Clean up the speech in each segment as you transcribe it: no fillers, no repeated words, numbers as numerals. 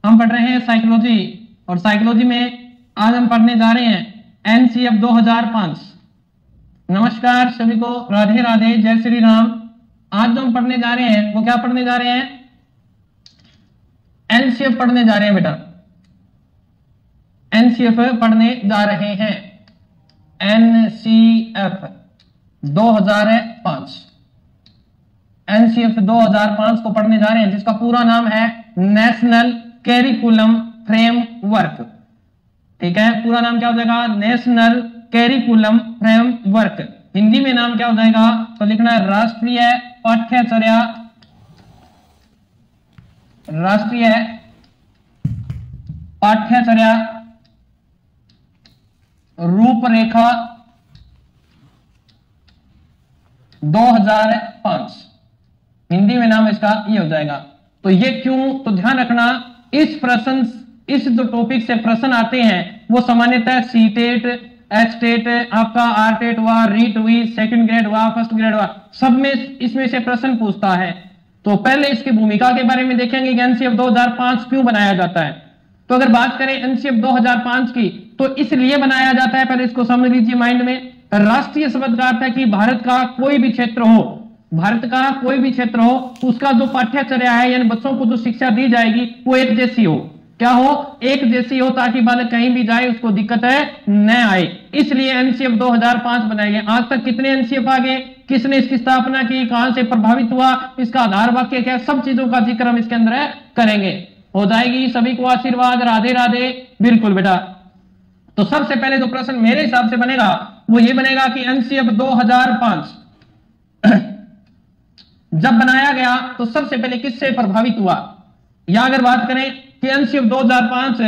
हम पढ़ रहे हैं साइकोलॉजी, और साइकोलॉजी में आज हम पढ़ने जा रहे हैं एनसीएफ 2005। नमस्कार सभी को, राधे राधे, जय श्री राम। आज जो हम पढ़ने जा रहे हैं वो क्या पढ़ने जा रहे हैं? एनसीएफ पढ़ने जा रहे हैं बेटा, एनसीएफ पढ़ने जा रहे हैं। एनसीएफ 2005, एनसीएफ 2005 को पढ़ने जा रहे हैं, जिसका पूरा नाम है नेशनल कैरिकुलम फ्रेमवर्क। ठीक है, पूरा नाम क्या हो जाएगा? National curriculum framework. हिंदी में नाम क्या हो जाएगा? तो लिखना है राष्ट्रीय पाठ्यचर्या, राष्ट्रीय पाठ्यचर्या रूपरेखा 2005। हिंदी में नाम इसका ये हो जाएगा। तो ये क्यों? तो ध्यान रखना, इस प्रश्न, इस जो टॉपिक से प्रश्न आते हैं वो सामान्यतः सीटेट, एचटेट, आपका आरटेट हुआ, रीट हुई, सेकंड ग्रेड हुआ, फर्स्ट ग्रेड हुआ, सब में इसमें से प्रश्न पूछता है। तो पहले इसकी भूमिका के बारे में देखेंगे कि एनसीएफ 2005 क्यों बनाया जाता है। तो अगर बात करें एनसीएफ 2005 की, तो इसलिए बनाया जाता है, पहले इसको समझ लीजिए माइंड में। राष्ट्रीय शब्द का अर्थ है कि भारत का कोई भी क्षेत्र हो, भारत का कोई भी क्षेत्र हो, उसका जो पाठ्यचर्या है यानी बच्चों को जो शिक्षा दी जाएगी वो एक जैसी हो। क्या हो? एक जैसी हो, ताकि बालक कहीं भी जाए उसको दिक्कत है न आए। इसलिए एनसीएफ 2005 बनाए गए। आज तक कितने एनसीएफ आ गए, किसने इसकी स्थापना की, कहां से प्रभावित हुआ, इसका आधार वाक्य क्या, सब चीजों का जिक्र हम इसके अंदर करेंगे। हो जाएगी सभी को आशीर्वाद, राधे राधे। बिल्कुल बेटा। तो सबसे पहले जो प्रश्न मेरे हिसाब से बनेगा वो ये बनेगा कि एनसीएफ 2005 जब बनाया गया तो सबसे पहले किससे प्रभावित हुआ, या अगर बात करें कि एनसीएफ 2005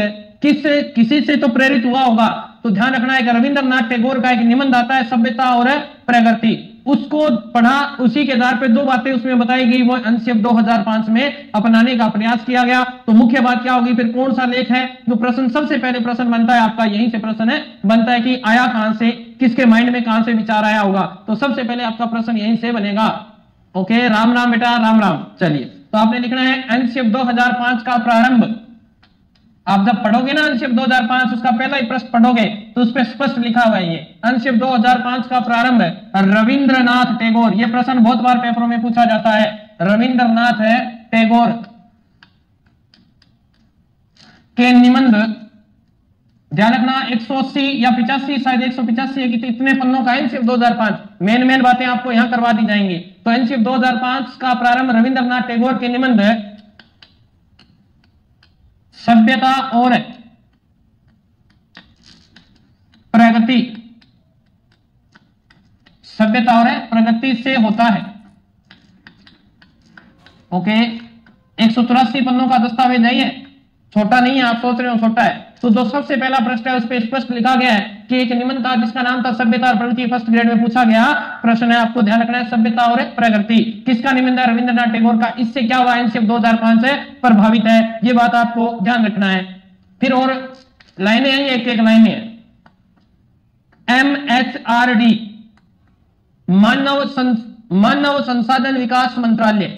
किसी से तो प्रेरित हुआ होगा, तो ध्यान रखना है कि रविंद्रनाथ टैगोर का एक निबंध आता है सभ्यता और प्रगति, उसको पढ़ा, उसी के आधार पर दो बातें उसमें बताई गई, वो एनसीएफ 2005 में अपनाने का प्रयास किया गया। तो मुख्य बात क्या होगी, फिर कौन सा लेख है जो प्रश्न सबसे पहले प्रश्न बनता है आपका, यहीं से प्रश्न है बनता है कि आया कहां से, किसके माइंड में कहां से विचार आया होगा। तो सबसे पहले आपका प्रश्न यहीं से बनेगा। ओके, राम राम बेटा, राम राम। चलिए, तो आपने लिखना है एनसीएफ 2005 का प्रारंभ। आप जब पढ़ोगे ना एनसीएफ 2005, उसका पहला ही प्रश्न पढ़ोगे तो उस पर स्पष्ट लिखा हुआ है ये एनसीएफ 2005 का प्रारंभ रविंद्रनाथ टैगोर। ये प्रश्न बहुत बार पेपरों में पूछा जाता है। रविंद्रनाथ टैगोर के निबंध, ध्यान रखना 180 या 85, शायद 185 है कि इतने पन्नों का एनसीएफ 2005। मेन बातें आपको यहां करवा दी जाएंगी। तो एनसीएफ 2005 का प्रारंभ रविंद्रनाथ टैगोर के निबंध सभ्यता और प्रगति, सभ्यता और प्रगति से होता है। ओके, 184 पन्नों का दस्तावेज है ये, छोटा नहीं है, आप सोच रहे हो छोटा है। तो जो सबसे पहला प्रश्न है उस पर स्पष्ट लिखा गया है कि एक निबंध था जिसका नाम था सभ्यता और प्रगति। फर्स्ट ग्रेड में पूछा गया प्रश्न है, आपको ध्यान रखना है सभ्यता और प्रगति किसका निबंध है? रविंद्रनाथ टैगोर का। इससे क्या हुआ? एनसीएफ 2005 से प्रभावित है, ये बात आपको ध्यान रखना है। फिर और लाइनें हैं, एक एक लाइनें हैं। एमएचआरडी मानव संसाधन विकास मंत्रालय,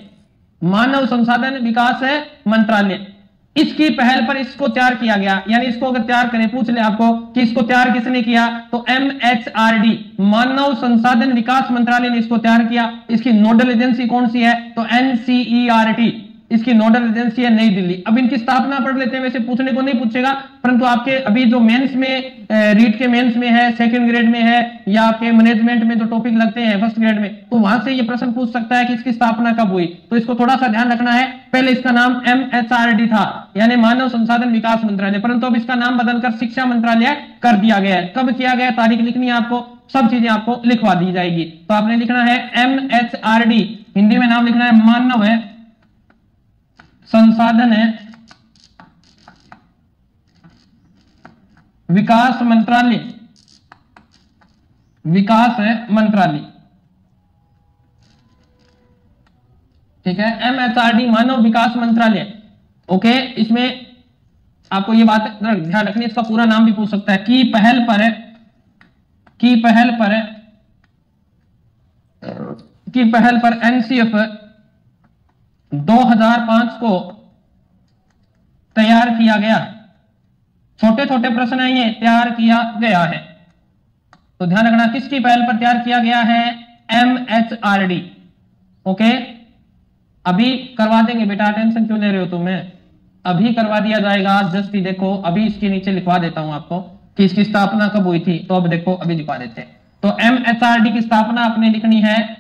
मानव संसाधन विकास मंत्रालय, इसकी पहल पर इसको तैयार किया गया। यानी इसको अगर तैयार करें, पूछ ले आपको कि इसको तैयार किसने किया, तो एमएचआरडी मानव संसाधन विकास मंत्रालय ने इसको तैयार किया। इसकी नोडल एजेंसी कौन सी है? तो एनसीईआरटी इसकी नोडल एजेंसी है, नई दिल्ली। अब इनकी स्थापना पढ़ लेते हैं, वैसे पूछने को नहीं पूछेगा, परंतु आपके अभी जो मेंस में, रीट के मेंस में है, सेकंड ग्रेड में है, या आपके मैनेजमेंट में जो टॉपिक लगते हैं फर्स्ट ग्रेड में, तो वहां से ये प्रश्न पूछ सकता है कि इसकी स्थापना कब हुई। तो इसको थोड़ा सा ध्यान रखना है। पहले इसका नाम एमएचआरडी था, यानी मानव संसाधन विकास मंत्रालय, परंतु अब इसका नाम बदलकर शिक्षा मंत्रालय कर दिया गया है। कब किया गया, तारीख लिखनी है आपको, सब चीजें आपको लिखवा दी जाएगी। तो आपने लिखना है एमएचआरडी, हिंदी में नाम लिखना है मानव संसाधन विकास मंत्रालय, विकास मंत्रालय। ठीक है, एमएचआरडी मानव विकास मंत्रालय। ओके, इसमें आपको ये बात ध्यान रखनी है, इसका पूरा नाम भी पूछ सकता है। की पहल पर एनसीएफ 2005 को तैयार किया गया, छोटे छोटे प्रश्न है ये, तैयार किया गया है। तो ध्यान रखना किसकी पहल पर तैयार किया गया है, MHRD। ओके, अभी करवा देंगे बेटा, टेंशन क्यों ले रहे हो तुम्हें, अभी करवा दिया जाएगा। जस्ट देखो, अभी इसके नीचे लिखवा देता हूं आपको कि इसकी स्थापना कब हुई थी, तो अब देखो अभी लिखवा देते हैं। तो MHRD की स्थापना आपने लिखनी है,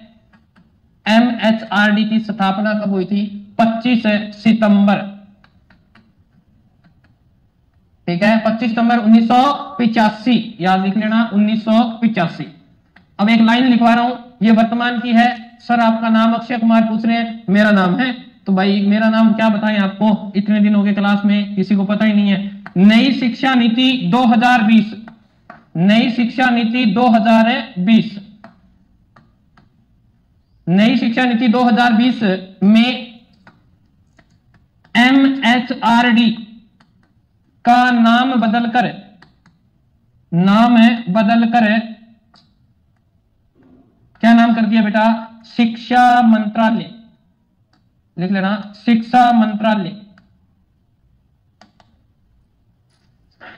MHRD की स्थापना कब हुई थी, 25 सितंबर, ठीक है, 25 सितंबर 1985, याद लिख लेना 1985। अब एक लाइन लिखवा रहा हूं, ये वर्तमान की है। सर आपका नाम अक्षय कुमार पूछ रहे हैं, मेरा नाम है, तो भाई मेरा नाम क्या बताएं आपको, इतने दिन हो गए क्लास में, किसी को पता ही नहीं है। नई शिक्षा नीति 2020, नई शिक्षा नीति 2020, नई शिक्षा नीति 2020 में MHRD का नाम बदलकर क्या नाम कर दिया बेटा, शिक्षा मंत्रालय, लिख लेना शिक्षा मंत्रालय,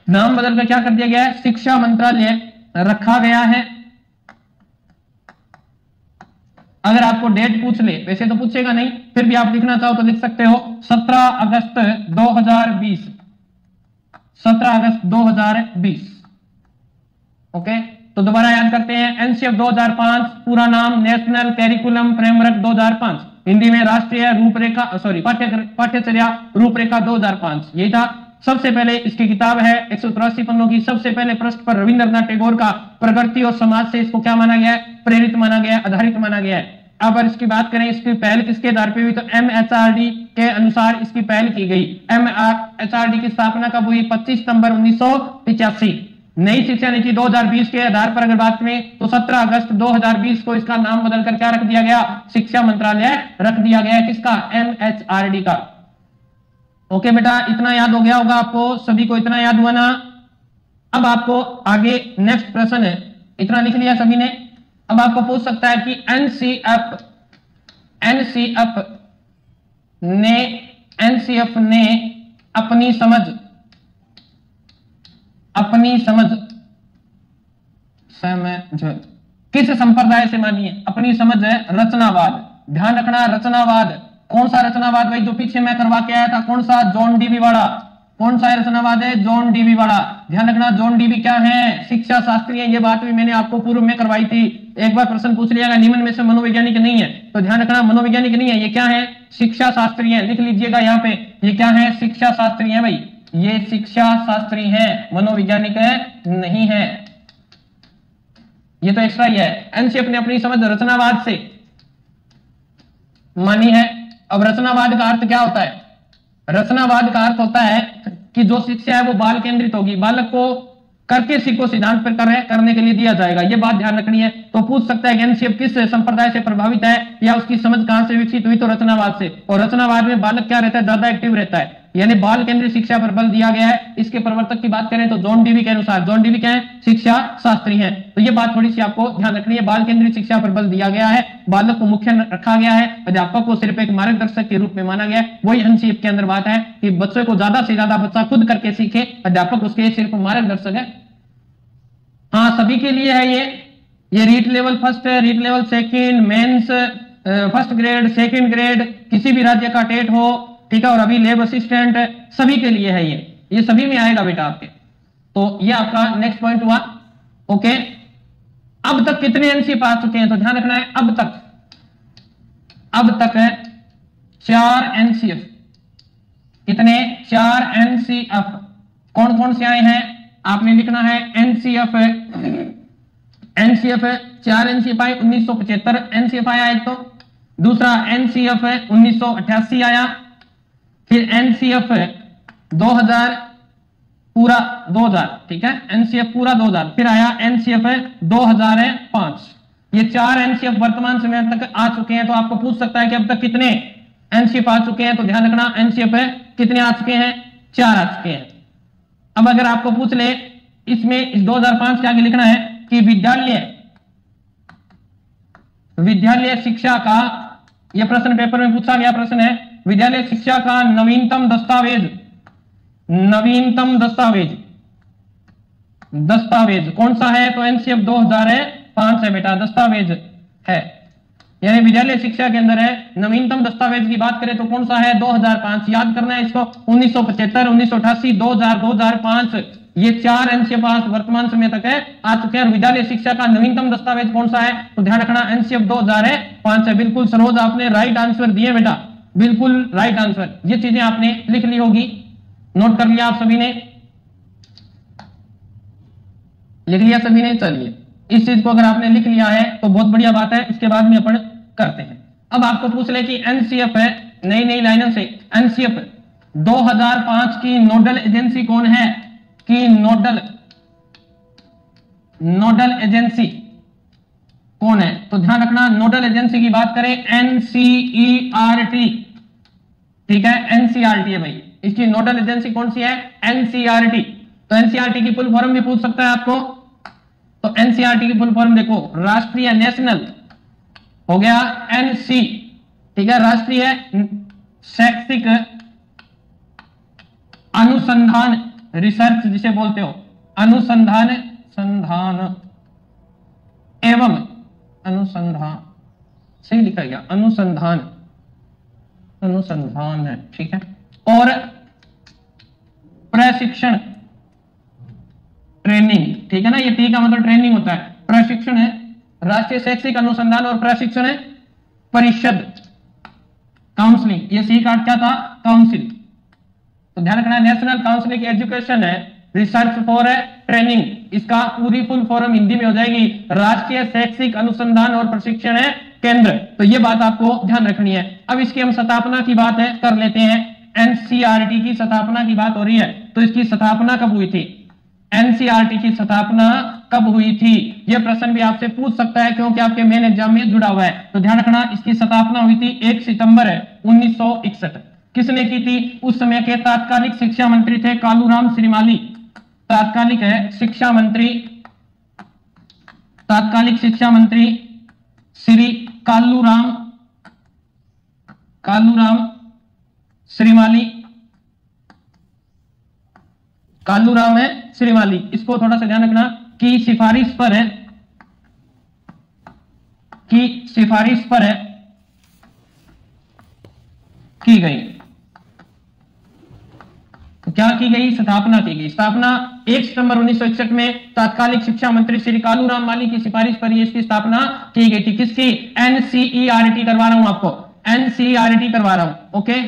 नाम बदलकर क्या कर दिया गया है, शिक्षा मंत्रालय रखा गया है। अगर आपको डेट पूछ ले, वैसे तो पूछेगा नहीं, फिर भी आप लिखना चाहो तो लिख सकते हो 17 अगस्त 2020, 17 अगस्त 2020। ओके, तो दोबारा याद करते हैं, एनसीएफ 2005, पूरा नाम नेशनल कैरिकुलम फ्रेमवर्क 2005, हिंदी में राष्ट्रीय रूपरेखा, सॉरी पाठ्यचर्या रूपरेखा 2005, यही था। सबसे पहले इसकी किताब है 183 पन्नों की, सबसे पहले पृष्ठ पर रविंद्रनाथ टैगोर का प्रकृति और समाज से इसको क्या माना गया है, प्रेरित माना गया है, आधारित माना गया है। अब अगर इसकी बात करें, इसकी पहल किसके आधार पर हुई, तो MHRD के अनुसार इसकी पहल की गई। MHRD की स्थापना कब हुई, 25 सितंबर 1985। नई शिक्षा नीति 2020 के आधार पर अगर बात करें तो 17 अगस्त 2020 को इसका नाम बदलकर क्या रख दिया गया, शिक्षा मंत्रालय रख दिया गया, किसका, MHRD का। ओके बेटा, इतना याद हो गया होगा आपको सभी को, इतना याद हुआ ना। अब आपको आगे नेक्स्ट प्रश्न है, इतना लिख लिया सभी ने। अब आपको पूछ सकता है कि एनसीएफ ने अपनी समझ किस संप्रदाय से मानी है, अपनी समझ है रचनावाद। ध्यान रखना, रचनावाद कौन सा रचनावाद भाई, जो पीछे मैं करवा के आया था, कौन सा, जॉन डीवी वाला, कौन सा रचनावाद है, जॉन डीवी वाला। ध्यान रखना, जॉन डीवी क्या है, शिक्षा शास्त्री है, ये बात भी मैंने आपको पूर्व में करवाई थी। एक बार प्रश्न पूछ लिया, निम्न में से मनोवैज्ञानिक नहीं है, तो ध्यान रखना मनोवैज्ञानिक नहीं है, ये क्या है, शिक्षा शास्त्री है, लिख लीजिएगा यहाँ पे, ये क्या है, शिक्षा शास्त्री है भाई, ये शिक्षा शास्त्री है, मनोवैज्ञानिक है नहीं है, ये तो एक्स्ट्रा ही है। एनसीएफ ने अपनी समझ रचनावाद से मानी है। अब रचनावाद का अर्थ क्या होता है, रचनावाद का अर्थ होता है कि जो शिक्षा है वो बाल केंद्रित होगी, बालक को करके सीखो सिद्धांत पर करने के लिए दिया जाएगा, ये बात ध्यान रखनी है। तो पूछ सकता है कि एनसीएफ किस संप्रदाय से प्रभावित है या उसकी समझ कहां से विकसित हुई, तो रचनावाद से। और रचनावाद में बालक क्या रहता है, ज्यादा एक्टिव रहता है, यानी बाल केंद्रित शिक्षा पर बल दिया गया है। इसके प्रवर्तक की बात करें तो जॉन डीवी के अनुसार, जॉन डीवी क्या है, शिक्षा शास्त्री हैं। तो ये बात थोड़ी सी आपको ध्यान रखनी है, बाल केंद्रित शिक्षा पर बल दिया गया है, बालक को मुख्य रखा गया है, अध्यापक को सिर्फ एक मार्गदर्शक के रूप में माना गया है। वही एनसीएफ के अंदर बात है कि बच्चे को ज्यादा से ज्यादा बच्चा खुद करके सीखे, अध्यापक उसके सिर्फ मार्गदर्शक है। हाँ, सभी के लिए है ये रीट लेवल फर्स्ट है, REET level second, mains first grade, second grade, किसी भी राज्य का टेट हो, ठीक है, और अभी लैब असिस्टेंट, सभी के लिए है ये सभी में आएगा बेटा आपके। तो ये आपका नेक्स्ट पॉइंट हुआ। ओके, अब तक कितने एनसीएफ आ चुके हैं, तो ध्यान रखना है, अब तक है 4 एनसीएफ। कितने, 4 एनसीएफ। कौन कौन से आए हैं, आपने लिखना है एनसीएफ 4 एनसीएफ आए, 1975 एनसीएफ आया एक, तो दूसरा एनसीएफ 1988 आया, फिर एनसीएफ 2000 पूरा 2000, ठीक है, एनसीएफ पूरा 2000, फिर आया एनसीएफ 2005। ये 4 एनसीएफ वर्तमान समय तक आ चुके हैं। तो आपको पूछ सकता है कि अब तक कितने एनसीएफ आ चुके हैं, तो ध्यान रखना एनसीएफ कितने आ चुके हैं, 4 आ चुके हैं। अब अगर आपको पूछ ले इसमें इस 2005 के आगे लिखना है कि विद्यालय शिक्षा का, यह प्रश्न पेपर में पूछा गया प्रश्न है, विद्यालय शिक्षा का नवीनतम दस्तावेज नवीनतम दस्तावेज, दस्तावेज कौन सा है? तो एनसीएफ 2005 है बेटा, दस्तावेज है, यानी विद्यालय शिक्षा के अंदर है। नवीनतम दस्तावेज की बात करें तो कौन सा है? 2005। याद करना है इसको, 1975, 1988, 2000, 2005, ये 4 एनसीएफ वर्तमान समय तक है आ चुके हैं। विद्यालय शिक्षा का नवीनतम दस्तावेज कौन सा है? तो ध्यान रखना एनसीएफ 2005 है। बिल्कुल सरोज, आपने राइट आंसर दिए बेटा, बिल्कुल राइट आंसर। ये चीजें आपने लिख ली होगी, नोट कर लिया आप सभी ने, लिख लिया सभी ने? चलिए, इस चीज को अगर आपने लिख लिया है तो बहुत बढ़िया बात है। इसके बाद में अपन करते हैं। अब आपको पूछ ले कि एनसीएफ है, नई नई लाइनों से, एनसीएफ 2005 की नोडल एजेंसी कौन है? कि नोडल एजेंसी कौन है? तो ध्यान रखना, नोडल एजेंसी की बात करें एनसीईआरटी, ठीक है, एनसीईआरटी है भाई, इसकी नोडल एजेंसी कौन सी है? एनसीईआरटी। तो एनसीईआरटी की फुल फॉर्म भी पूछ सकता है आपको, तो एनसीईआरटी की फुल फॉर्म देखो, राष्ट्रीय नेशनल हो गया एनसी, ठीक है, राष्ट्रीय शैक्षिक अनुसंधान, रिसर्च जिसे बोलते हो, अनुसंधान एवं अनुसंधान, सही लिखा गया, अनुसंधान है, ठीक है, और प्रशिक्षण, ट्रेनिंग, ठीक है ना, ये टी का मतलब ट्रेनिंग होता है, प्रशिक्षण है, राष्ट्रीय शैक्षिक अनुसंधान और प्रशिक्षण है परिषद, काउंसलिंग, ये सी का क्या था? काउंसिल। तो ध्यान रखना, नेशनल काउंसिल एजुकेशन है, रिसर्च फॉर ट्रेनिंग, इसका पूरी फुल फॉर्म हिंदी में हो जाएगी राष्ट्रीय शैक्षिक अनुसंधान और प्रशिक्षण है केंद्र। तो ये बात आपको ध्यान रखनी है। अब इसकी हम स्थापना की बात है कर लेते हैं। एनसीईआरटी की स्थापना की बात हो रही है, तो इसकी स्थापना कब हुई थी? एनसीईआरटी की स्थापना कब हुई थी? यह प्रश्न भी आपसे पूछ सकता है, क्योंकि आपके मेन एग्जाम में जुड़ा हुआ है। तो ध्यान रखना, इसकी स्थापना हुई थी 1 सितंबर 1961। किसने की थी? उस समय के तात्कालिक शिक्षा मंत्री थे कालूराम श्रीमाली, तात्कालिक है शिक्षा मंत्री, तात्कालिक शिक्षा मंत्री श्री कालूराम श्रीमाली, कालूराम है श्रीमाली, इसको थोड़ा सा ध्यान रखना, की सिफारिश पर है, की सिफारिश पर है की गई। तो क्या की गई? स्थापना की गई। स्थापना 1 सितंबर 1961 में तात्कालिक शिक्षा मंत्री श्री कालूराम माली की सिफारिश पर इसकी स्थापना की गई थी। किसकी? एनसीईआरटी करवा रहा हूं आपको, एनसीईआरटी करवा रहा हूं। ओके,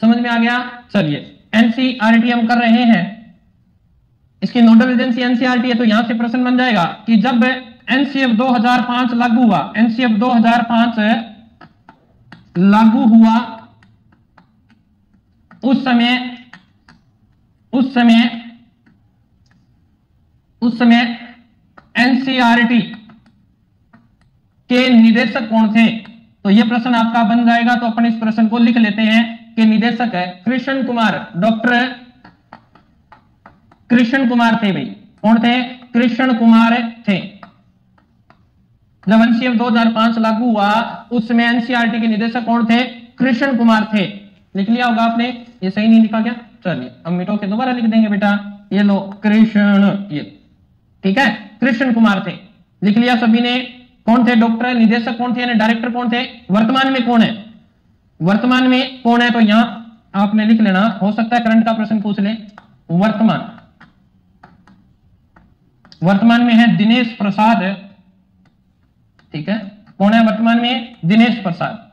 समझ में आ गया? चलिए, एनसीईआरटी हम कर रहे हैं, इसकी नोडल एजेंसी एनसीईआरटी है। तो यहां से प्रश्न बन जाएगा कि जब एनसीएफ 2005 लागू हुआ, एनसीएफ 2005 लागू हुआ, उस समय एनसीईआरटी के निदेशक कौन थे? तो यह प्रश्न आपका बन जाएगा। तो अपन इस प्रश्न को लिख लेते हैं कि निदेशक है कृष्ण कुमार, डॉक्टर कृष्ण कुमार थे भाई। कौन थे? कृष्ण कुमार थे। जब एनसीएफ 2005 लागू हुआ उस समय एनसीईआरटी के निदेशक कौन थे? कृष्ण कुमार थे। लिख लिया होगा आपने, ये सही नहीं लिखा क्या? चलिए हम मिटो के दोबारा लिख देंगे बेटा, ये लो कृष्ण, ये ठीक है, कृष्ण कुमार थे। लिख लिया सभी ने? कौन थे डॉक्टर? निदेशक कौन थे, यानी डायरेक्टर कौन थे? वर्तमान में कौन है? वर्तमान में कौन है? तो यहां आपने लिख लेना, हो सकता है करंट का प्रश्न पूछ ले। वर्तमान में है दिनेश प्रसाद, ठीक है, कौन है वर्तमान में? दिनेश प्रसाद।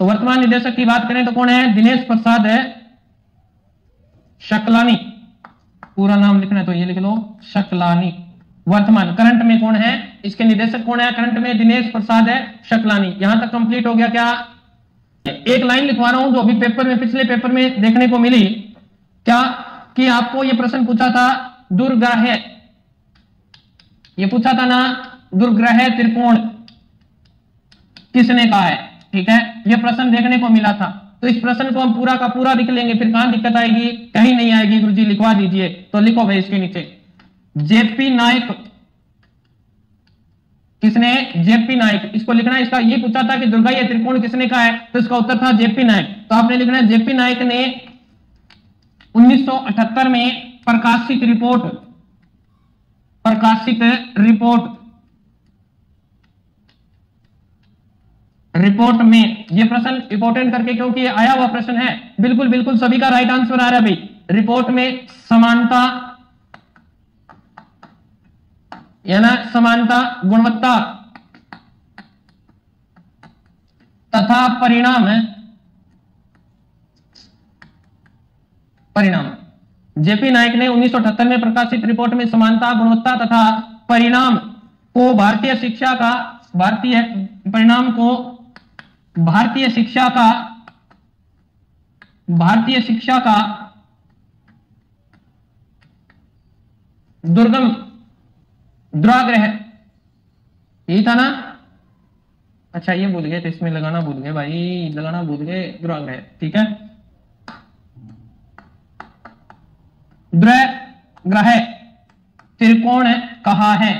तो वर्तमान निदेशक की बात करें तो कौन है? दिनेश प्रसाद है शकलानी, पूरा नाम लिखना है तो ये लिख लो, शकलानी। वर्तमान, करंट में कौन है? इसके निदेशक कौन है करंट में? दिनेश प्रसाद है शकलानी। यहां तक कंप्लीट हो गया क्या? एक लाइन लिखवा रहा हूं जो अभी पेपर में, पिछले पेपर में देखने को मिली, क्या कि आपको यह प्रश्न पूछा था दुर्ग्राह्य, ये पूछा था ना, दुर्ग्राह्य त्रिकोण किसने कहा है? ठीक है, यह प्रश्न देखने को मिला था। तो इस प्रश्न को हम पूरा का पूरा लिख लेंगे, फिर कहां दिक्कत आएगी? कहीं नहीं आएगी। गुरुजी लिखवा दीजिए। तो लिखो भाई इसके नीचे, जेपी नायक, किसने? जेपी नायक। इसको लिखना है, इसका ये पूछा था कि दुर्ग्राह्य त्रिकोण किसने कहा है, तो इसका उत्तर था जेपी नायक। तो आपने लिखना है जेपी नायक ने 1978 में प्रकाशित रिपोर्ट में, ये प्रश्न इंपॉर्टेंट करके क्योंकि ये आया हुआ प्रश्न है, बिल्कुल बिल्कुल सभी का राइट आंसर आ रहा है भाई। रिपोर्ट में समानता या ना समानता, गुणवत्ता तथा परिणाम जेपी नायक ने 1978 में प्रकाशित रिपोर्ट में समानता, गुणवत्ता तथा परिणाम को भारतीय शिक्षा का दुर्गम दुराग्रह, यही था ना? अच्छा ये भूल गए, तो इसमें लगाना भूल गए भाई, लगाना भूल गए, दुराग्रह, ठीक है। दुराग्रह त्रिकोण कहा है,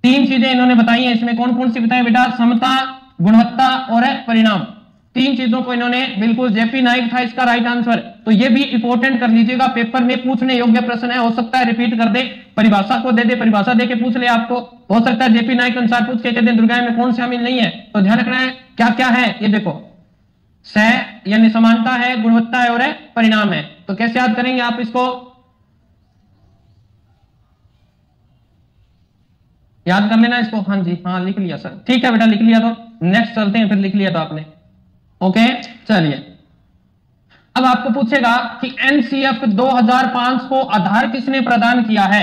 तीन चीजें इन्होंने बताई हैं। इसमें कौन कौन सी बताई बेटा? समता, गुणवत्ता और परिणाम, तीन चीजों को इन्होंने, बिल्कुल जेपी नाइक था इसका राइट आंसर। तो ये भी इंपॉर्टेंट कर लीजिएगा, पेपर में पूछने योग्य प्रश्न है। हो सकता है रिपीट कर दे, परिभाषा को दे दे, परिभाषा देके पूछ ले आपको। हो सकता है जेपी नाइक अनुसार पूछ के कहते दुर्गाएं में कौन शामिल नहीं है, तो ध्यान रखना है क्या क्या है। ये देखो, यानी समानता है, गुणवत्ता है और परिणाम है। तो कैसे याद करेंगे आप इसको? याद कर लेना इसको। हाँ जी, हाँ लिख लिया सर, ठीक है बेटा लिख लिया, तो नेक्स्ट चलते हैं, फिर लिख लिया तो आपने, ओके चलिए। अब आपको पूछेगा कि एनसीएफ 2005 को आधार किसने प्रदान किया है?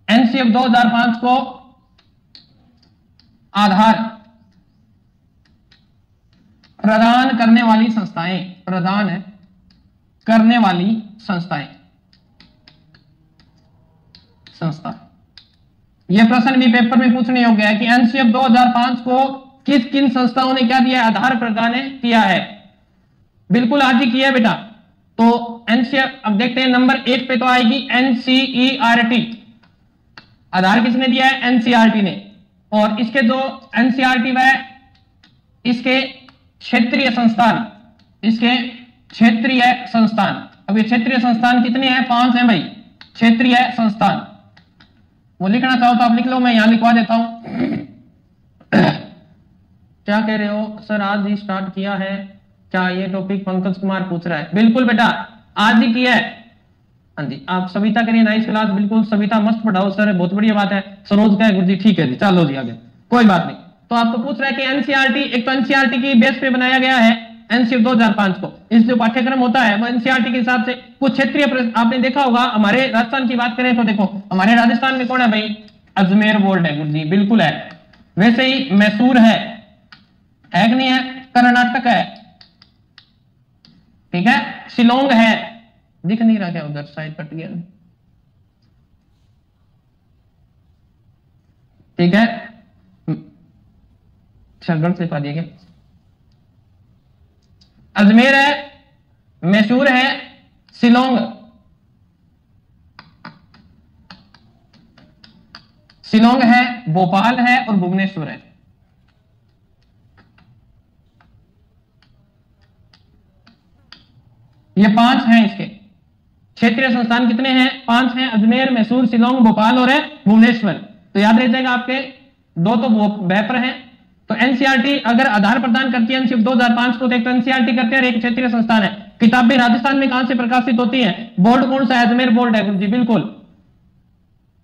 एनसीएफ 2005 को आधार प्रदान करने वाली संस्था। यह प्रश्न भी पेपर में पूछने योग्य है कि एनसीएफ 2005 को किस किन संस्थाओं ने क्या दिया है? आधार प्रदान किया है। बिल्कुल आज ही किया बेटा। तो एनसीएफ, अब देखते हैं नंबर 1 पे तो आएगी एनसीईआरटी। आधार किसने दिया है? एनसीईआरटी ने। और इसके जो एनसीईआरटी व इसके क्षेत्रीय संस्थान, अब ये क्षेत्रीय संस्थान कितने हैं? 5 हैं भाई, क्षेत्रीय संस्थान। वो लिखना चाहो तो आप लिख लो, मैं यहां लिखवा देता हूं। क्या कह रहे हो सर, आज ही स्टार्ट किया है क्या ये टॉपिक? पंकज कुमार पूछ रहा है। बिल्कुल बेटा आज ही किया है। हाँ जी, आप सविता करिए नाइस क्लास, बिल्कुल सविता मस्त पढ़ाओ सर, बहुत बढ़िया बात है। सरोज का गुरु जी, ठीक है जी, चलो जी आगे, कोई बात नहीं। तो आपको पूछ रहा है कि एनसीईआरटी, एक तो एनसीईआरटी की बेस पे बनाया गया है एनसीएफ 2005 को। इस जो पाठ्यक्रम होता है वो एनसीईआरटी के हिसाब से कुछ क्षेत्रीय, आपने देखा होगा हमारे राजस्थान की बात करें तो देखो हमारे राजस्थान में कौन है भाई? अजमेर बोर्ड है गुरु जी, बिल्कुल है। वैसे ही मैसूर है कि नहीं है? कर्नाटक है, ठीक है। शिलोंग है, दिख नहीं रहा क्या उधर, साइड कट गया, ठीक है। गलत से पा दिया क्या? अजमेर है, मैसूर है, शिलोंग है, भोपाल है और भुवनेश्वर है। ये 5 हैं इसके क्षेत्रीय संस्थान। कितने हैं? 5 हैं, अजमेर, मैसूर, शिलोंग, भोपाल और भुवनेश्वर। तो याद रह जाएगा आपके, 2 तो बेपर हैं। तो एनसीईआरटी अगर आधार प्रदान करती है एनसीएफ 2005 को, तो एक तो एनसीईआरटी करते हैं और एक क्षेत्रीय संस्थान है। किताबें राजस्थान में कहां से प्रकाशित होती हैं? बोर्ड कौन सा है? अजमेर बोर्ड है गुरु जी, बिल्कुल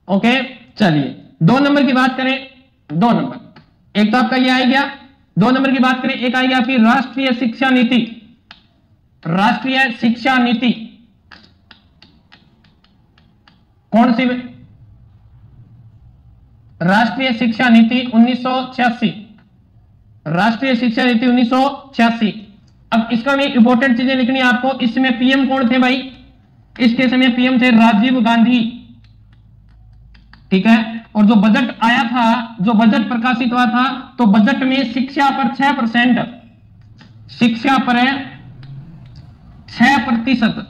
ओके। चलिए 2 नंबर की बात करें, 2 नंबर, एक तो आपका ये आ गया। 2 नंबर की बात करें, एक आएगी आपकी राष्ट्रीय शिक्षा नीति। राष्ट्रीय शिक्षा नीति कौन सी? राष्ट्रीय शिक्षा नीति 1986, राष्ट्रीय शिक्षा नीति 1986। अब इसका भी इंपॉर्टेंट चीजें लिखनी है आपको। इसमें पीएम कौन थे भाई? इसके समय पीएम थे राजीव गांधी, ठीक है। और जो बजट आया था, जो बजट प्रकाशित हुआ था, तो बजट में शिक्षा पर 6%, शिक्षा पर 6%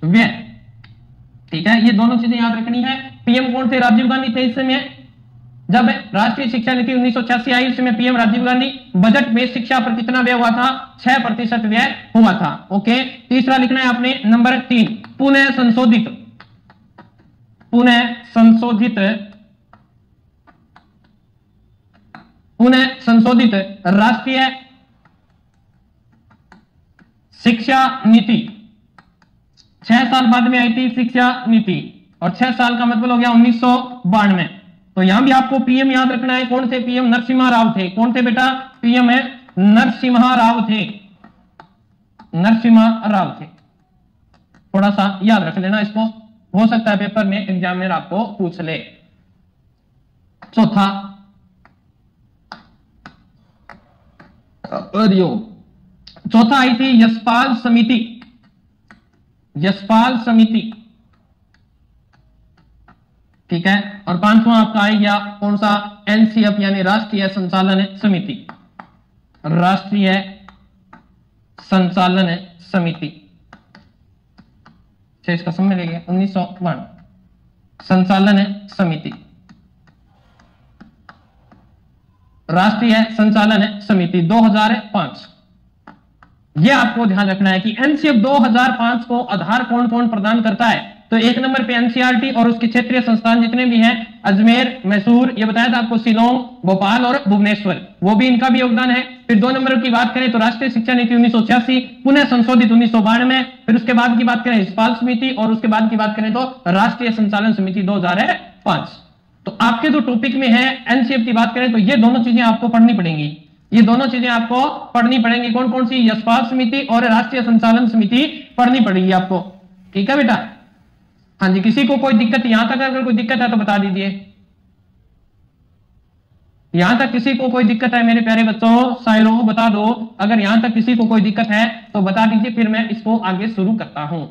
व्यय, ठीक है। ये दोनों चीजें याद रखनी है। पीएम कौन थे? राजीव गांधी थे इस समय। जब राष्ट्रीय शिक्षा नीति 1986 आई, उसमें पीएम राजीव गांधी बजट में शिक्षा पर कितना व्यय हुआ था? 6% व्यय हुआ था। ओके, तीसरा लिखना है आपने नंबर 3, पुनः संशोधित राष्ट्रीय शिक्षा नीति 6 साल बाद में आई थी शिक्षा नीति, और 6 साल का मतलब हो गया 1992। तो यहां भी आपको पीएम याद रखना है। कौन थे पीएम? नरसिम्हा राव थे। कौन थे बेटा? पीएम है नरसिम्हा राव थे, नरसिम्हा राव थे। थोड़ा सा याद रख लेना इसको, हो सकता है पेपर में एग्जामिनर आपको पूछ ले। चौथा, चौथा आई थी यशपाल समिति, यशपाल समिति, ठीक है। और पांचवा आपका आ गया कौन सा? एनसीएफ यानी राष्ट्रीय संचालन समिति, राष्ट्रीय संचालन समिति। इसका समय लेंगे 1992 संचालन समिति, राष्ट्रीय संचालन समिति 2005। यह आपको ध्यान रखना है कि एनसीएफ 2005 को आधार कौन कौन प्रदान करता है। तो एक नंबर पे एनसीईआरटी और उसके क्षेत्रीय संस्थान जितने भी हैं, अजमेर, मैसूर, ये बताया था आपको, शिलोंग, भोपाल और भुवनेश्वर, वो भी इनका भी योगदान है। फिर 2 नंबर की बात करें तो राष्ट्रीय शिक्षा नीति 1986 पुनः संशोधित 1992। फिर उसके बाद की बात करें यशपाल समिति, और उसके बाद की बात करें तो राष्ट्रीय संचालन समिति 2005। तो आपके जो टॉपिक में है एनसीएफ की बात करें तो ये दोनों चीजें आपको पढ़नी पड़ेंगी, ये दोनों चीजें आपको पढ़नी पड़ेंगी। कौन कौन सी? यशपाल समिति और राष्ट्रीय संचालन समिति पढ़नी पड़ेगी आपको, ठीक है बेटा। हाँ जी, किसी को कोई दिक्कत, यहां तक अगर कोई दिक्कत है तो बता दीजिए। यहां तक किसी को कोई दिक्कत है मेरे प्यारे बच्चों, साइलो बता दो। अगर यहां तक किसी को कोई दिक्कत है तो बता दीजिए, फिर मैं इसको आगे शुरू करता हूं।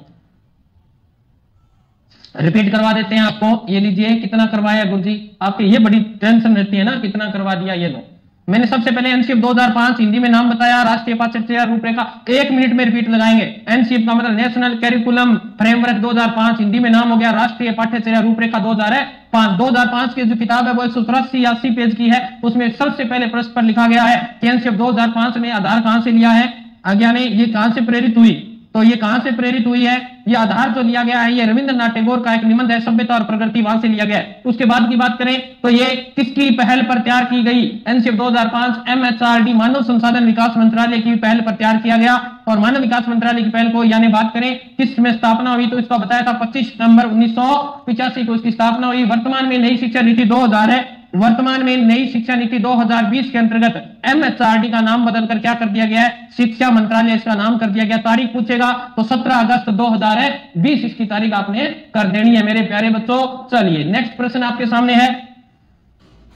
रिपीट करवा देते हैं आपको। ये लीजिए, कितना करवाया गुरुजी? आपकी ये बड़ी टेंशन रहती है ना, कितना करवा दिया। ये लो, मैंने सबसे पहले एनसीएफ 2005 हिंदी में नाम बताया, राष्ट्रीय पाठ्यचर्या रूपरेखा 1 मिनट में रिपीट लगाएंगे। एनसीएफ का मतलब नेशनल कैरिकुलम फ्रेमवर्क 2005, हिंदी में नाम हो गया राष्ट्रीय पाठ्यचर्या रूपरेखा 2005। 2005 की जो किताब है वो 183 या 80 पेज की है। उसमें सबसे पहले प्रश्न पर लिखा गया है कि एनसीएफ 2005 ने आधार कहां से लिया है? आज्ञा ने ये कहां से प्रेरित हुई? तो ये कहां से प्रेरित हुई है? ये आधार जो लिया गया है ये रविंद्रनाथ टैगोर का एक निबंध है, सभ्यता और प्रगति, वहां से लिया गया है। उसके बाद की बात करें तो ये किसकी पहल पर तैयार की गई? एनसीएफ 2005 एमएचआरडी मानव संसाधन विकास मंत्रालय की पहल पर तैयार किया गया। और मानव विकास मंत्रालय की पहल को यानी बात करें किस में स्थापना हुई तो इसका बताया था 25 नवंबर 1985 को इसकी स्थापना हुई। वर्तमान में नई शिक्षा नीति 2000 है। वर्तमान में नई शिक्षा नीति 2020 के अंतर्गत एमएचआरडी का नाम बदलकर क्या कर दिया गया है? शिक्षा मंत्रालय इसका नाम कर दिया गया। तारीख पूछेगा तो 17 अगस्त 2020 इसकी तारीख आपने कर देनी है मेरे प्यारे बच्चों। चलिए नेक्स्ट प्रश्न आपके सामने है,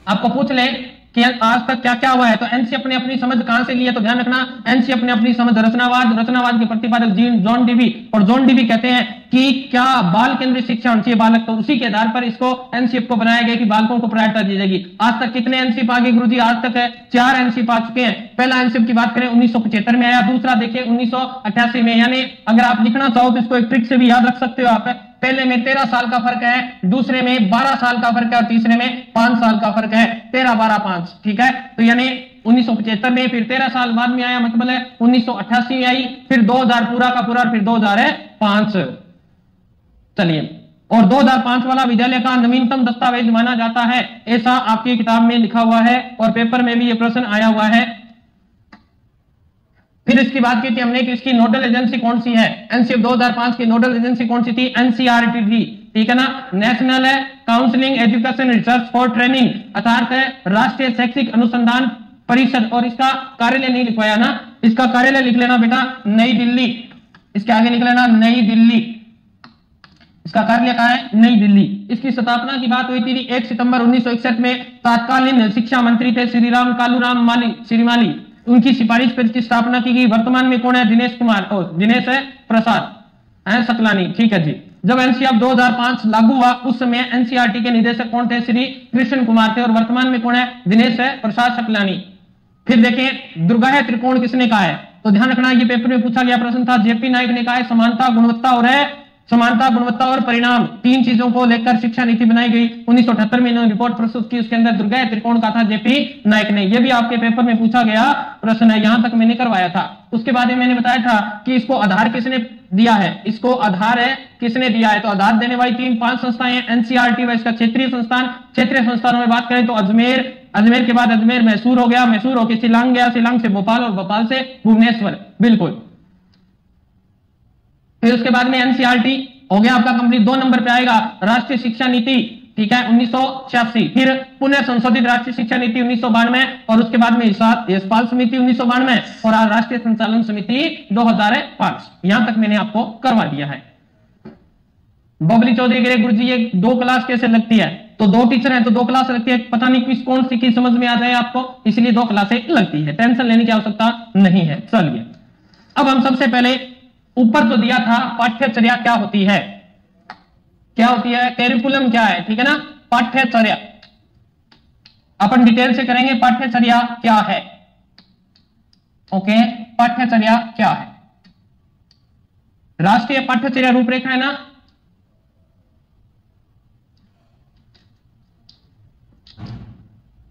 आपको पूछ ले कि आज तक क्या क्या हुआ है। तो एनसीएफ ने अपनी समझ कहां से ली है? तो ध्यान रखना, एनसीएफ ने अपनी समझ रचनावाद के प्रतिपादक जॉन डीवी, और जॉन डीवी कहते हैं कि क्या बाल केंद्रित शिक्षा होनी चाहिए बालक, तो उसी के आधार पर इसको एनसीएफ को बनाया गया कि बालकों को प्रायोरिटी दी जाएगी। आज तक कितने एनसीएफ आगे गुरुजी? आज तक है 4 एनसीएफ आ चुके हैं। पहला एनसीएफ की बात करें 1975 में आया, दूसरा देखिए 1988 में। यानी अगर आप लिखना चाहो तो इसको एक ट्रिक से भी याद रख सकते हो आप। पहले में 13 साल का फर्क है, दूसरे में 12 साल का फर्क है, और तीसरे में 5 साल का फर्क है। 13, 12, 5, ठीक है। तो यानी 1975 में, फिर 13 साल बाद में आया, मतलब है 1988 में आई, फिर 2000 पूरा का पूरा, फिर 2005। चलिए, और 2005 वाला विद्यालय का नवीनतम दस्तावेज माना जाता है, ऐसा आपकी किताब में लिखा हुआ है और पेपर में भी ये प्रश्न आया हुआ है। फिर इसकी बात की थी हमने कि इसकी नोडल एजेंसी कौन सी है। एनसीएफ 2005 की नोडल एजेंसी कौन सी थी? एनसीईआरटी थी, ठीक है ना। नेशनल है counselling education research for training, अर्थात है राष्ट्रीय शैक्षिक अनुसंधान परिषद। और इसका कार्यालय नहीं लिखवाया ना, इसका कार्यालय लिख लेना बेटा नई दिल्ली, इसके आगे लिख लेना नई दिल्ली। इसका कार्यालय कहां है? नई दिल्ली। इसकी स्थापना की बात हुई थी 1 सितंबर 1961 में। तत्कालीन शिक्षा मंत्री थे श्रीराम कालूराम श्रीमाली, उनकी सिफारिश पर इसकी स्थापना की गई। वर्तमान में कौन है? दिनेश प्रसाद सकलानी, ठीक है जी। जब एनसीएफ 2005 लागू हुआ उस समय एनसीईआरटी के निदेशक कौन थे? श्री कृष्ण कुमार थे, और वर्तमान में कौन है? दिनेश प्रसाद सकलानी। फिर देखें दुर्गाह त्रिकोण किसने कहा है? तो ध्यान रखना, ये पेपर में पूछा गया प्रश्न था। जेपी नाइक ने कहा है समानता, गुणवत्ता और समानता, गुणवत्ता और परिणाम, तीन चीजों को लेकर शिक्षा नीति बनाई गई। 1978 में इन्होंने रिपोर्ट प्रस्तुत की, उसके अंदर दुर्गा त्रिकोण का था जेपी नायक ने। यह भी आपके पेपर में पूछा गया प्रश्न है, यहां तक मैंने करवाया था। उसके बाद में मैंने बताया था कि इसको आधार किसने दिया है, इसको आधार है किसने दिया है, तो आधार देने वाली 3-5 संस्थाएं हैं, एनसीईआरटी व इसका क्षेत्रीय संस्थान। क्षेत्रीय संस्थानों में बात करें तो अजमेर के बाद अजमेर मैसूर हो गया, मैसूर होकर शिलांग गया, शिलांग से भोपाल और भोपाल से भुवनेश्वर, बिल्कुल। फिर उसके बाद में एनसीईआरटी हो गया आपका कंप्लीट। 2 नंबर पे आएगा राष्ट्रीय शिक्षा नीति, ठीक है, 1986। फिर पुनः संशोधित राष्ट्रीय शिक्षा नीति 1992 और उसके बाद में यशपाल समिति 1992 और राष्ट्रीय संचालन समिति 2005। यहां तक मैंने आपको करवा दिया है। बबली चौधरी गिरे गुरु जी, ये 2 क्लास कैसे लगती है, तो 2 टीचर हैं तो 2 क्लास लगती है, पता नहीं किस कौन सी की समझ में आ जाए आपको, इसलिए 2 क्लासें लगती है, टेंशन लेने की आवश्यकता नहीं है। चलिए अब हम सबसे पहले ऊपर तो दिया था पाठ्यचर्या क्या होती है, क्या होती है, कैरिकुलम क्या है, ठीक है ना। पाठ्यचर्या अपन डिटेल से करेंगे, पाठ्यचर्या क्या है, ओके। पाठ्यचर्या क्या है, राष्ट्रीय पाठ्यचर्या रूपरेखा है ना,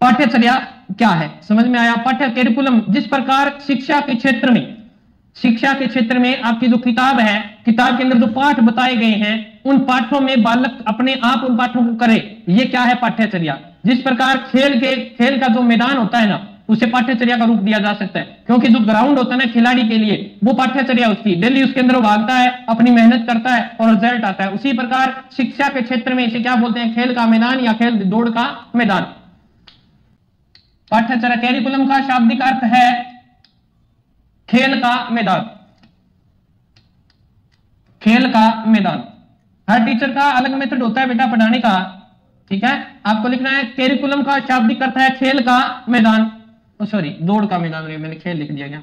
पाठ्यचर्या क्या है समझ में आया। पाठ्य कैरिकुलम, जिस प्रकार शिक्षा के क्षेत्र में आपकी जो किताब है, किताब के अंदर जो पाठ बताए गए हैं, उन पाठों में बालक अपने आप उन पाठों को करे, ये क्या है पाठ्यचर्या। जिस प्रकार खेल का जो मैदान होता है ना, उसे पाठ्यचर्या का रूप दिया जा सकता है, क्योंकि जो ग्राउंड होता है ना खिलाड़ी के लिए, वो पाठ्यचर्या उसकी डेली उसके अंदर वो भागता है, अपनी मेहनत करता है और रिजल्ट आता है। उसी प्रकार शिक्षा के क्षेत्र में इसे क्या बोलते हैं, खेल का मैदान या खेल दौड़ का मैदान। पाठ्यचर्या कैरिकुलम का शाब्दिक अर्थ है खेल का मैदान, खेल का मैदान। हर टीचर का अलग मेथड होता है बेटा पढ़ाने का, ठीक है। आपको लिखना है कैरिकुलम का शाब्दिक अर्थ है खेल का मैदान, सॉरी दौड़ का मैदान, मैंने खेल लिख दिया गया,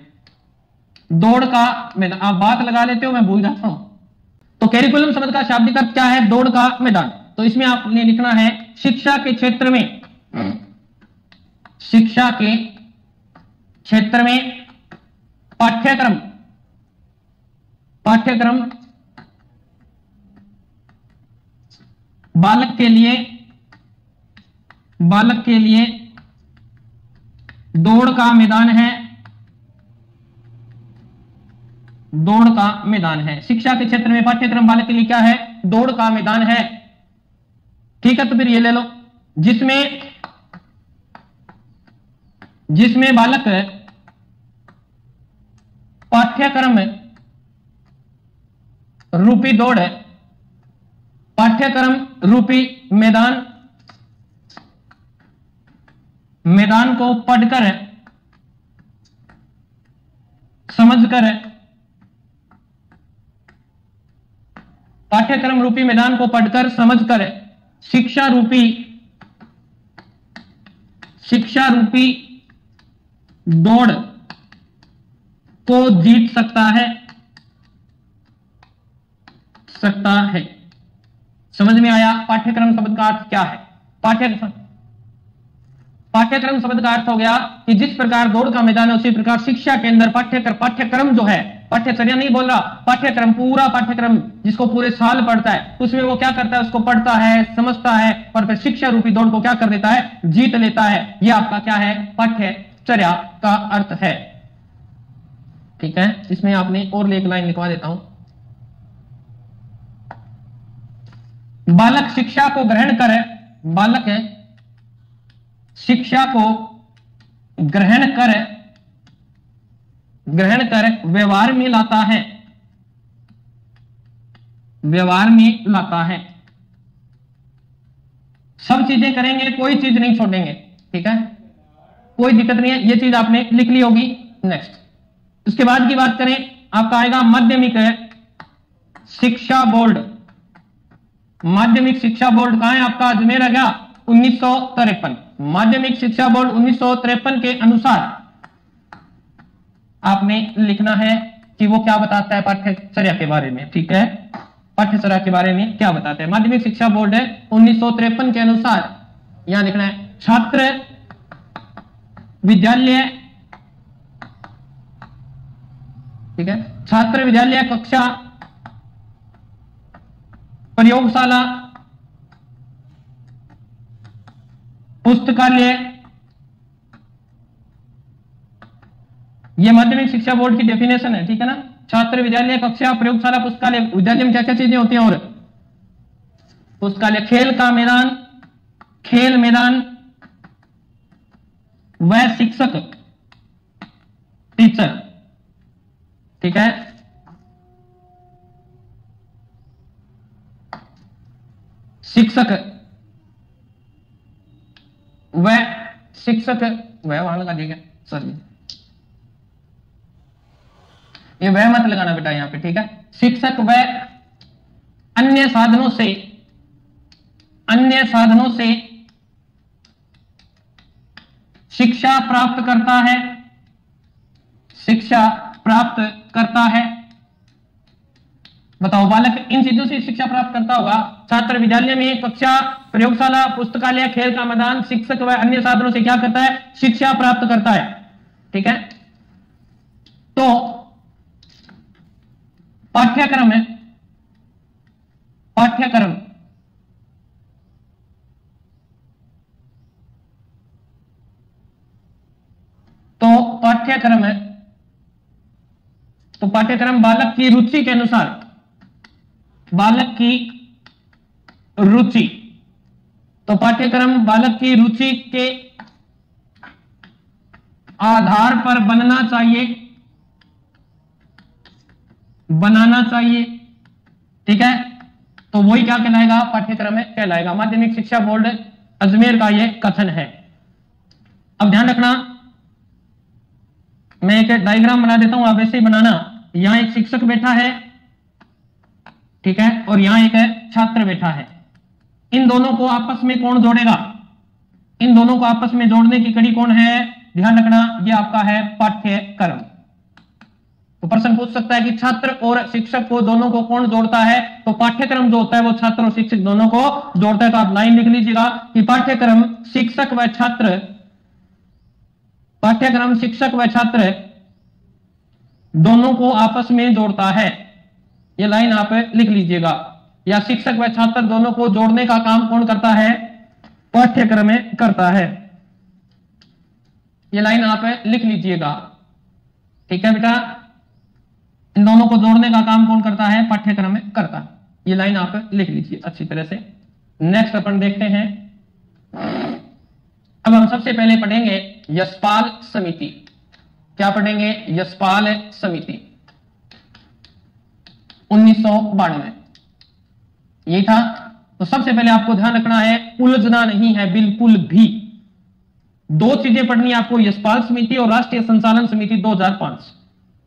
दौड़ का मैदान। आप बात लगा लेते हो, मैं भूल जाता हूं। तो कैरिकुलम शब्द का शाब्दिक अर्थ क्या है, दौड़ का मैदान। तो इसमें आपने लिखना है शिक्षा के क्षेत्र में, शिक्षा के क्षेत्र में पाठ्यक्रम बालक के लिए दौड़ का मैदान है, दौड़ का मैदान है। शिक्षा के क्षेत्र में पाठ्यक्रम बालक के लिए क्या है, दौड़ का मैदान है, ठीक है। तो फिर ये ले लो, जिसमें बालक पाठ्यक्रम रूपी दौड़, पाठ्यक्रम रूपी मैदान को पढ़कर समझकर, पाठ्यक्रम रूपी मैदान को पढ़कर समझकर शिक्षा रूपी दौड़ को जीत सकता है। समझ में आया पाठ्यक्रम शब्द का अर्थ क्या है। पाठ्यक्रम शब्द का अर्थ हो गया कि जिस प्रकार दौड़ का मैदान है, उसी प्रकार शिक्षा के अंदर पाठ्यक्रम जो है, पाठ्यचर्या नहीं बोल रहा, पाठ्यक्रम, पूरा पाठ्यक्रम जिसको पूरे साल पढ़ता है, उसमें वो क्या करता है, उसको पढ़ता है, समझता है और फिर शिक्षा रूपी दौड़ को क्या कर देता है, जीत लेता है। यह आपका क्या है, पाठ्यचर्या का अर्थ है, ठीक है। इसमें आपने और एक लाइन लिखवा देता हूं, बालक शिक्षा को ग्रहण कर व्यवहार में लाता है, सब चीजें करेंगे, कोई चीज नहीं छोड़ेंगे, ठीक है, कोई दिक्कत नहीं है। ये चीज आपने लिख ली होगी। नेक्स्ट, उसके बाद की बात करें, आपका आएगा माध्यमिक शिक्षा बोर्ड। माध्यमिक शिक्षा बोर्ड कहां है आपका, अजमेर आ गया, 1953। माध्यमिक शिक्षा बोर्ड 1953 के अनुसार आपने लिखना है कि वो क्या बताता है पाठ्यचर्या के बारे में, ठीक है। पाठ्यचर्या के बारे में क्या बताता है, माध्यमिक शिक्षा बोर्ड है 1953 के अनुसार, यहां लिखना है छात्र विद्यालय, ठीक है, छात्र विद्यालय कक्षा प्रयोगशाला पुस्तकालय, ये माध्यमिक शिक्षा बोर्ड की डेफिनेशन है, ठीक है ना। छात्र विद्यालय, कक्षा, प्रयोगशाला, पुस्तकालय। विद्यालय में क्या क्या चीजें होती हैं? और पुस्तकालय, खेल का मैदान, खेल मैदान, वह शिक्षक, टीचर, ठीक है। शिक्षक, वह शिक्षक, वह वहां लगा दिया, सॉरी ये वह मत लगाना बेटा यहां पे, ठीक है। शिक्षक वह अन्य साधनों से, अन्य साधनों से शिक्षा प्राप्त करता है, शिक्षा प्राप्त करता है। बताओ बालक इन चीजों से शिक्षा प्राप्त करता होगा। छात्र विद्यालय में कक्षा, प्रयोगशाला, पुस्तकालय, खेल का मैदान, शिक्षक व अन्य साधनों से क्या करता है? शिक्षा प्राप्त करता है, ठीक है। तो पाठ्यक्रम है, पाठ्यक्रम, तो पाठ्यक्रम है, तो पाठ्यक्रम बालक की रुचि के अनुसार, बालक की रुचि, तो पाठ्यक्रम बालक की रुचि के आधार पर बनना चाहिए, बनाना चाहिए, ठीक है। तो वही क्या कहलाएगा? पाठ्यक्रम में कहलाएगा। माध्यमिक शिक्षा बोर्ड अजमेर का यह कथन है। अब ध्यान रखना, मैं एक डायग्राम बना देता हूं, आप वैसे ही बनाना। यहां एक शिक्षक बैठा है, ठीक है, और यहां एक छात्र बैठा है। इन दोनों को आपस में कौन जोड़ेगा? इन दोनों को आपस में जोड़ने की कड़ी कौन है? ध्यान रखना, ये आपका है पाठ्यक्रम। तो प्रश्न पूछ सकता है कि छात्र और शिक्षक को, दोनों को कौन जोड़ता है? तो पाठ्यक्रम जो होता है वो छात्र और शिक्षक दोनों को जोड़ता है। तो आप लाइन लिख लीजिएगा कि पाठ्यक्रम शिक्षक व छात्र, पाठ्यक्रम शिक्षक व छात्र दोनों को आपस में जोड़ता है। ये लाइन आप लिख लीजिएगा। या शिक्षक व छात्र दोनों को जोड़ने का काम कौन करता है? पाठ्यक्रम में करता है। ये लाइन आप लिख लीजिएगा, ठीक है बेटा। इन दोनों को जोड़ने का काम कौन करता है? पाठ्यक्रम में करता है। ये लाइन आप लिख लीजिए अच्छी तरह से। नेक्स्ट अपन देखते हैं। अब हम सबसे पहले पढ़ेंगे यशपाल समिति। क्या पढ़ेंगे? यशपाल समिति 1992 ये था। तो सबसे पहले आपको ध्यान रखना है, उलझना नहीं है बिल्कुल भी। दो चीजें पढ़नी है आपको, यशपाल समिति और राष्ट्रीय संचालन समिति 2005।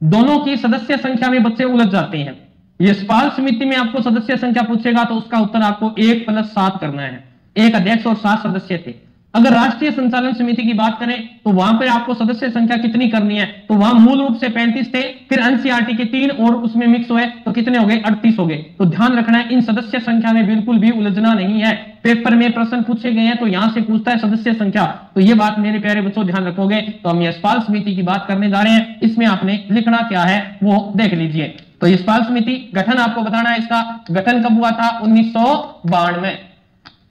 दोनों की सदस्य संख्या में बच्चे उलझ जाते हैं। यशपाल समिति में आपको सदस्य संख्या पूछेगा तो उसका उत्तर आपको 1+7 करना है। एक अध्यक्ष और 7 सदस्य थे। अगर राष्ट्रीय संचालन समिति की बात करें तो वहां पर आपको सदस्य संख्या कितनी करनी है? तो वहां मूल रूप से 35 थे, फिर एनसीईआरटी के 3 और उसमें मिक्स हुए तो कितने हो गए? 38 हो गए। तो ध्यान रखना है, इन सदस्य संख्या में बिल्कुल भी उलझना नहीं है। पेपर में प्रश्न पूछे गए हैं तो यहां से पूछता है सदस्य संख्या। तो ये बात मेरे प्यारे बच्चों ध्यान रखोगे। तो हम यशपाल समिति की बात करने जा रहे हैं, इसमें आपने लिखना क्या है वो देख लीजिए। तो यशपाल समिति गठन आपको बताना है। इसका गठन कब हुआ था? 1992।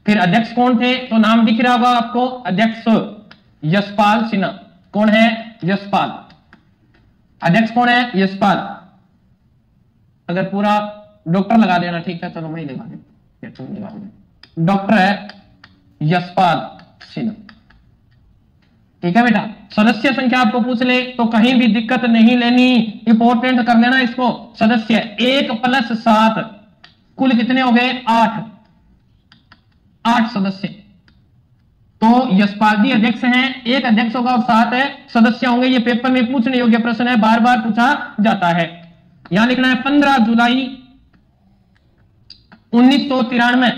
फिर अध्यक्ष कौन थे? तो नाम दिख रहा होगा आपको, अध्यक्ष यशपाल सिन्हा। कौन है? यशपाल। अध्यक्ष कौन है? यशपाल। अगर पूरा डॉक्टर लगा देना, ठीक है, चलो मैं लगा दे, डॉक्टर है यशपाल सिन्हा, ठीक है बेटा। सदस्य संख्या आपको पूछ ले तो कहीं भी दिक्कत नहीं लेनी, इंपॉर्टेंट कर लेना इसको। सदस्य 1+7 कुल कितने हो गए? 8 सदस्य। तो यशपाल जी अध्यक्ष हैं, एक अध्यक्ष होगा और 7 सदस्य होंगे। ये पेपर में पूछने योग्य प्रश्न है, बार बार पूछा जाता है। यहां लिखना है 15 जुलाई 1993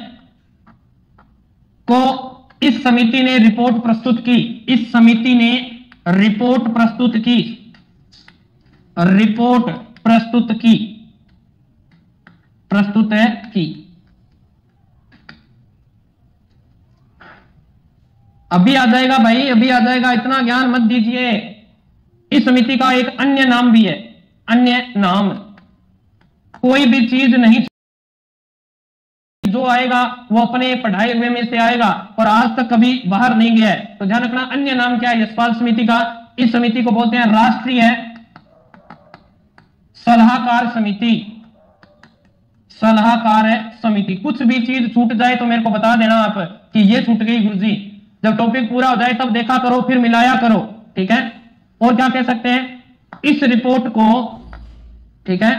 को इस समिति ने रिपोर्ट प्रस्तुत की। इस समिति ने रिपोर्ट प्रस्तुत की, रिपोर्ट प्रस्तुत की, प्रस्तुत की। अभी आ जाएगा भाई, अभी आ जाएगा, इतना ज्ञान मत दीजिए। इस समिति का एक अन्य नाम भी है, अन्य नाम। कोई भी चीज नहीं जो आएगा वो अपने पढ़ाए हुए में से आएगा और आज तक कभी बाहर नहीं गया है। तो ध्यान रखना, अन्य नाम क्या है यशपाल समिति का? इस समिति को बोलते हैं राष्ट्रीय सलाहकार समिति। सलाहकार समिति। कुछ भी चीज छूट जाए तो मेरे को बता देना आप कि ये छूट गई गुरुजी। जब टॉपिक पूरा हो जाए तब देखा करो, फिर मिलाया करो, ठीक है। और क्या कह सकते हैं, इस रिपोर्ट को, ठीक है,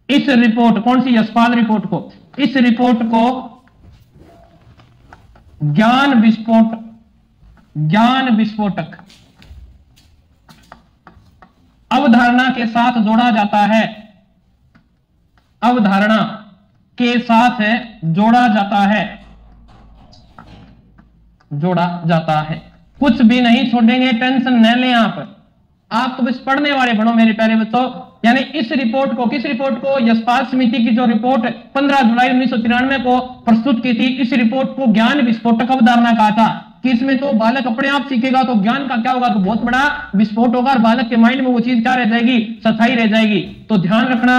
इस रिपोर्ट, कौन सी, यशपाल रिपोर्ट को, इस रिपोर्ट को ज्ञान विस्फोटक अवधारणा के साथ जोड़ा जाता है। अवधारणा के साथ जोड़ा जाता है, जोड़ा जाता है। कुछ भी नहीं छोड़ेंगे, टेंशन न लें आप तो बस पढ़ने वाले बनो मेरे प्यारे बच्चों। यानी इस रिपोर्ट को, किस रिपोर्ट को, यशपाल समिति की जो रिपोर्ट 15 जुलाई 1993 को प्रस्तुत की थी, इस रिपोर्ट को ज्ञान विस्फोटक अवधारणा कहा था कि इसमें तो बालक अपने आप सीखेगा तो ज्ञान का क्या होगा, तो बहुत बड़ा विस्फोट होगा और बालक के माइंड में वो चीज क्या रह जाएगी, स्थायी रह जाएगी। तो ध्यान रखना,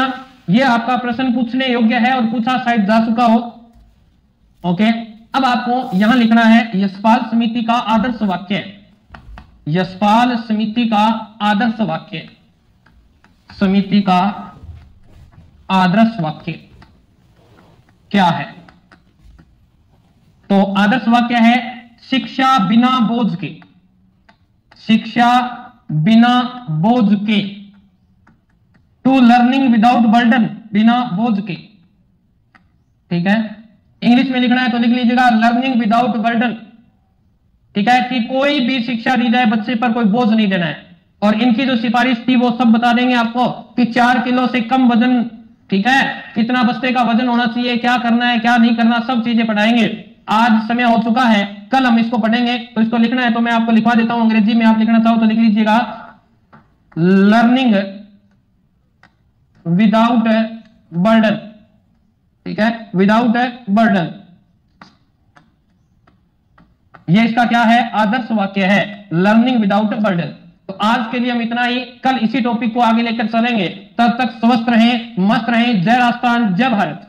यह आपका प्रश्न पूछने योग्य है और पूछा शायद जा चुका हो। ओके, अब आपको यहां लिखना है यशपाल समिति का आदर्श वाक्य। यशपाल समिति का आदर्श वाक्य, समिति का आदर्श वाक्य क्या है? तो आदर्श वाक्य है, शिक्षा बिना बोझ के, शिक्षा बिना बोझ के, टू लर्निंग विदाउट बर्डन, बिना बोझ के, ठीक है। इंग्लिश में लिखना है तो लिख लीजिएगा लर्निंग विदाउट बर्डन, ठीक है, कि कोई भी शिक्षा दी जाए बच्चे पर कोई बोझ नहीं देना है। और इनकी जो सिफारिश थी वो सब बता देंगे आपको कि 4 किलो से कम वजन, ठीक है, कितना बस्ते का वजन होना चाहिए, क्या करना है क्या नहीं करना, सब चीजें पढ़ाएंगे। आज समय हो चुका है, कल हम इसको पढ़ेंगे। तो इसको लिखना है तो मैं आपको लिखवा देता हूं, अंग्रेजी में आप लिखना चाहो तो लिख लीजिएगा लर्निंग विदाउट बर्डन, ठीक है, विदाउट बर्डन। ये इसका क्या है, आदर्श वाक्य है, लर्निंग विदाउट बर्डन। तो आज के लिए हम इतना ही, कल इसी टॉपिक को आगे लेकर चलेंगे। तब तक स्वस्थ रहें, मस्त रहें। जय राजस्थान, जय भारत।